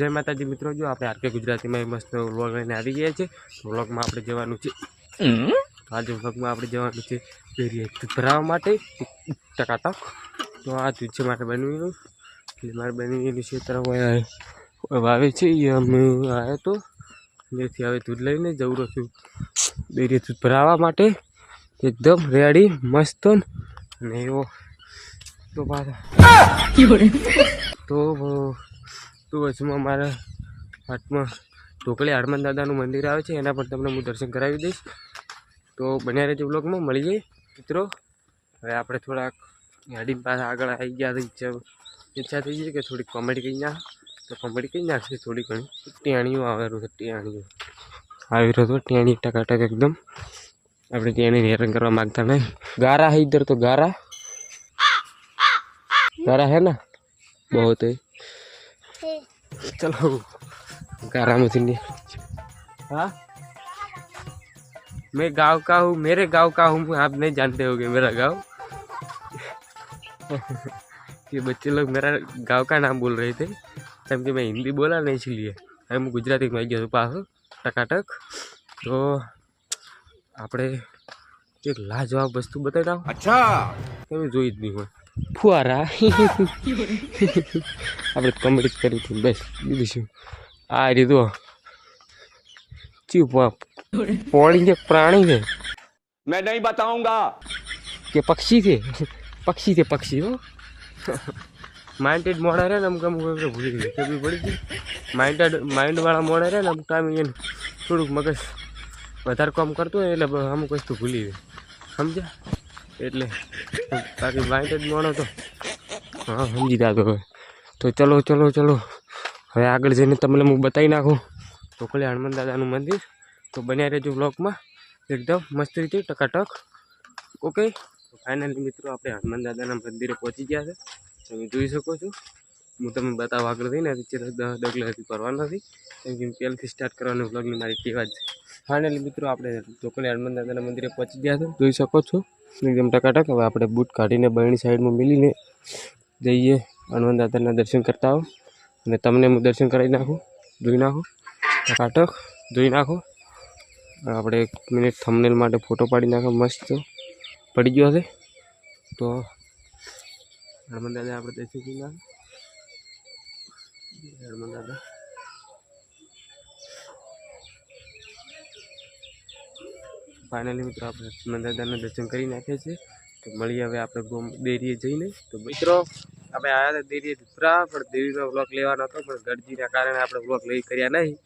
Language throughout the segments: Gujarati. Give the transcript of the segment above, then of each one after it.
જય માતાજી મિત્રો, જો આપણે આરકે ગુજરાતીમાં મસ્ત વ્લોગ લઈને આવી ગયા છે. વ્લોગમાં આપણે જવાનું છે, આજે વ્લોગમાં આપણે જવાનું છે દૂધ ભરાવવા માટે ટકાટક. તો આ દૂધ છે માટે બનવેલું, મારે બનવેલું છે તરફ વાવે છે. એ અમે આવ્યો તો જેથી હવે દૂધ લઈને જવું છું ડેરી દૂધ ભરાવવા માટે. એકદમ રેડી મસ્ત ને એવો તો તો વચમાં મારા હાથમાં ઢોકળી હનુમાન દાદાનું મંદિર આવે છે, એના પર તમને હું દર્શન કરાવી દઈશ. તો બન્યા રહેજો બ્લોગમાં. મળી જાય મિત્રો. હવે આપણે થોડાક ગાડીની પાસે આગળ આવી ગયા. ઈચ્છા થઈ ગઈ કે થોડીક કોમેડી કરી નાખ, તો કોમેડી કરી નાખશે થોડી ઘણી. ટેણીઓ આવેલું છે, ટેણીઓ આવી રહ્યો હતો, ટેણી ટકાટક એકદમ. આપણે ટેણી હેરાન કરવા માગતા નહીં. ગારા है इधर, तो गारा गारा है ना बहुत है. चलो गारा में हाँ, मैं गांव का हूँ, मेरे गांव का हूँ. आप नहीं जानते होगे मेरा गांव. ये बच्चे लोग मेरा गांव का नाम बोल रहे थे, तब कि मैं हिंदी बोला नहीं, इसलिए हम गुजराती में गया पास टकाटक. तो આપણે એક લાજવાબ વસ્તુ બતાવી દઉં. અચ્છા, તમે જોઈ જ નહીં હોય. ફુવારા આપણે કોમેડી કરી હતી બસ, બીજું શું. આ રીતો ચીપ પાણી જે પ્રાણી છે, मैं नहीं बताऊंगा કે પક્ષી છે, પક્ષી છે પક્ષી. હો માઇન્ડેડ મોડા રહે ને અમુક અમુક ભૂલી ગઈ ખબર પડી ગઈ. માઇન્ડવાળા મોડા રહે ને અમુક ટાઈમ એને થોડુંક મગજ વધારે કામ કરતું હોય એટલે અમુક વસ્તુ ભૂલી ગઈ, સમજ્યા? એટલે બાકી માઇન્ડેડ મોડો તો હા સમજી જાતો હવે. તો ચલો ચલો ચલો હવે આગળ જઈને તમને હું બતાવી નાખું ઢોકળી હનુમાન દાદાનું મંદિર. તો બન્યા રહેજો બ્લોગમાં એકદમ મસ્ત રીતે ટકાટક. ઓકે, ફાઇનલી મિત્રો આપણે હનુમાન દાદાના મંદિરે પહોંચી ગયા છે. તમે જોઈ શકો છો. હું તમને બતાવવા આગળ થઈને ડગલા હજી કરવાનો નથી, કેમ કે પહેલથી સ્ટાર્ટ કરવાનું બ્લોગની મારી ટેવા જ છે. ફાઇનલી મિત્રો આપણે ઢોકળી હનુમાન દાદાના મંદિરે પહોંચી ગયા છે, જોઈ શકો છો એકદમ ટકાટક. હવે આપણે બૂટ કાઢીને બહેણી સાઈડમાં મિલીને જઈએ હનુમાન દાદાના દર્શન કરતા હો, અને તમને હું દર્શન કરાવી નાખું. જોઈ નાખો ટકાટક, જોઈ નાખો. આપણે 1 મિનિટ થંબનેલ માટે ફોટો પાડી નાખો, મસ્ત પડી ગયો હશે. તો હનુમાન દાદા આપણે દર્શન કરી નાખો. હનુમાન દાદા ફાઇનલી મિત્રો આપણે હનુમાન દાદાના દર્શન કરી નાખ્યા છે. તો મળીએ હવે આપણે ડેરીએ જઈને. તો મિત્રો આપણે આવ્યા હતા ડેરીએ દૂધરા, પણ ડેરીનો વ્લોગ લેવાનો હતો, પણ ગરજીના કારણે આપણે વ્લોગ લઈ કર્યા નહીં.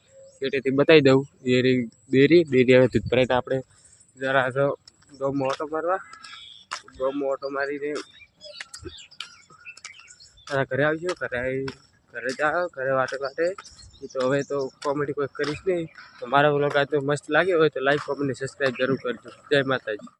પેટેથી બતાવી દઉં ડેરી હવે દૂધ ભરાઈને આપણે જરા તો ગોમાં ઓટો મારવા, ગોમાં ઓટો મારીને ઘરે આવીશું. ઘરે જાઓ, ઘરે વાટે તો હવે તો કોમેડી કોઈ કરીશ નહીં. તો મારો વ્લોગ આ તો મસ્ત લાગ્યો હોય તો લાઈક, કોમેન્ટ, સબસ્ક્રાઈબ જરૂર કરજો. જય માતાજી.